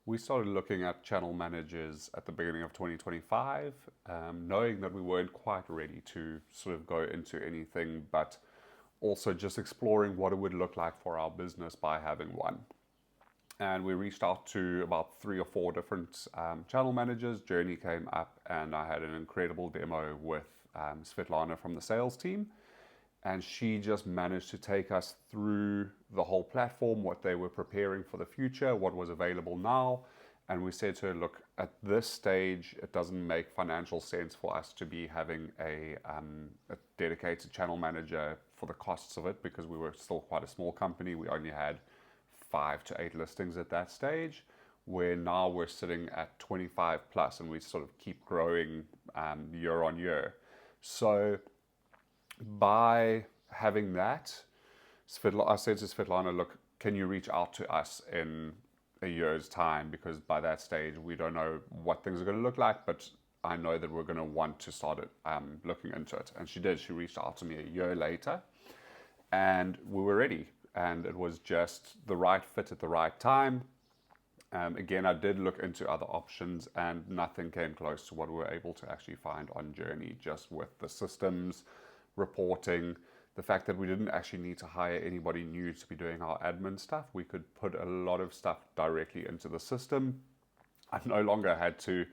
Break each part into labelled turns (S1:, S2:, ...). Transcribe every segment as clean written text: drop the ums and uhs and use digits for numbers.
S1: We started looking at channel managers at the beginning of 2025, knowing that we weren't quite ready to sort of go into anything, but also just exploring what it would look like for our business by having one. And we reached out to about 3 or 4 different channel managers. Jurny came up, and I had an incredible demo with Svetlana from the sales team. And she just managed to take us through the whole platform, what they were preparing for the future, what was available now. And we said to her, look, at this stage, it doesn't make financial sense for us to be having a dedicated channel manager for the costs of it, because we were still quite a small company. We only had 5 to 8 listings at that stage, where now we're sitting at 25 plus, and we sort of keep growing year on year. So by having that, I said to Svetlana, look, can you reach out to us in a year's time? Because by that stage, we don't know what things are going to look like, but I know that we're going to want to start looking into it. And she did. She reached out to me a year later, and we were ready. And it was just the right fit at the right time. Again, I did look into other options, and nothing came close to what we were able to actually find on Jurny, just with the systems, reporting, the fact that we didn't actually need to hire anybody new to be doing our admin stuff. We could put a lot of stuff directly into the system. I no longer had to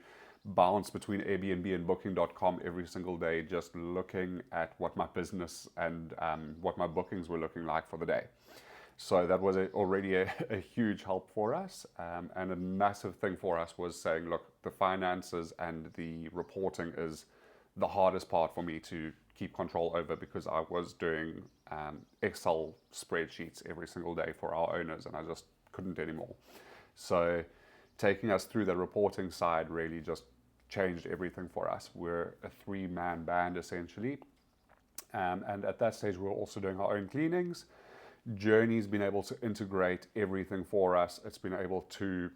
S1: bounce between Airbnb and booking.com every single day, just looking at what my business and what my bookings were looking like for the day. So that was already a huge help for us. And a massive thing for us was saying, look, the finances and the reporting is the hardest part for me to keep control over, because I was doing Excel spreadsheets every single day for our owners, and I just couldn't anymore. So taking us through the reporting side really just changed everything for us. We're a 3-man band essentially. And at that stage, we were also doing our own cleanings. Jurny's been able to integrate everything for us. It's been able to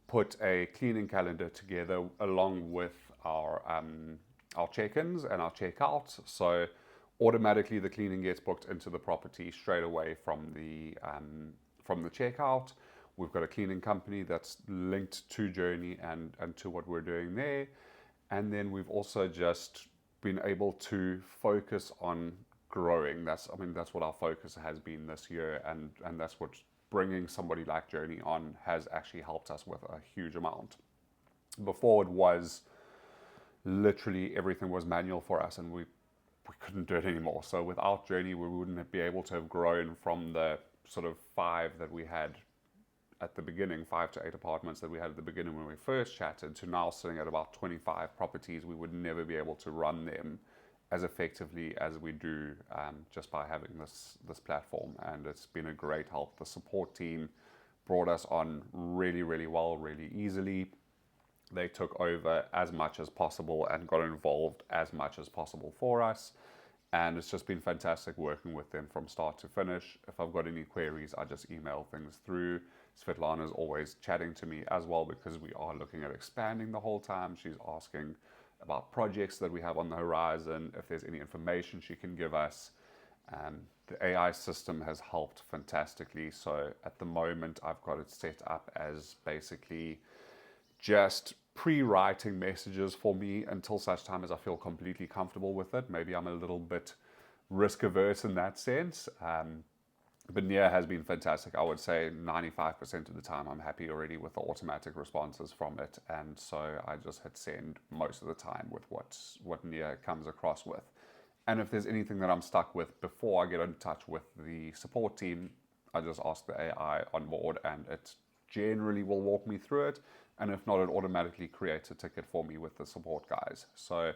S1: put a cleaning calendar together along with our check-ins and our check-outs. So automatically the cleaning gets booked into the property straight away from the checkout. We've got a cleaning company that's linked to Jurny and to what we're doing there. And then we've also just been able to focus on growing. That's what our focus has been this year, and that's what bringing somebody like Jurny on has actually helped us with a huge amount. Before, it was literally everything was manual for us, and we couldn't do it anymore. So without Jurny, we wouldn't be able to have grown from the sort of 5 that we had at the beginning, 5 to 8 apartments that we had at the beginning when we first chatted, to now sitting at about 25 properties. We would never be able to run them as effectively as we do just by having this platform. And it's been a great help. The support team brought us on really, really well, really easily. They took over as much as possible and got involved as much as possible for us. And it's just been fantastic working with them from start to finish. If I've got any queries, I just email things through. Svetlana is always chatting to me as well, because we are looking at expanding the whole time. She's asking about projects that we have on the horizon, if there's any information she can give us. The AI system has helped fantastically. So at the moment, I've got it set up as basically just pre-writing messages for me until such time as I feel completely comfortable with it. Maybe I'm a little bit risk averse in that sense. But Nia has been fantastic. I would say 95% of the time I'm happy already with the automatic responses from it. And so I just hit send most of the time with what Nia comes across with. And if there's anything that I'm stuck with before I get in touch with the support team, I just ask the AI on board, and it generally will walk me through it. And if not, it automatically creates a ticket for me with the support guys. So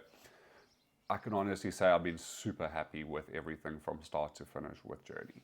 S1: I can honestly say I've been super happy with everything from start to finish with Jurny.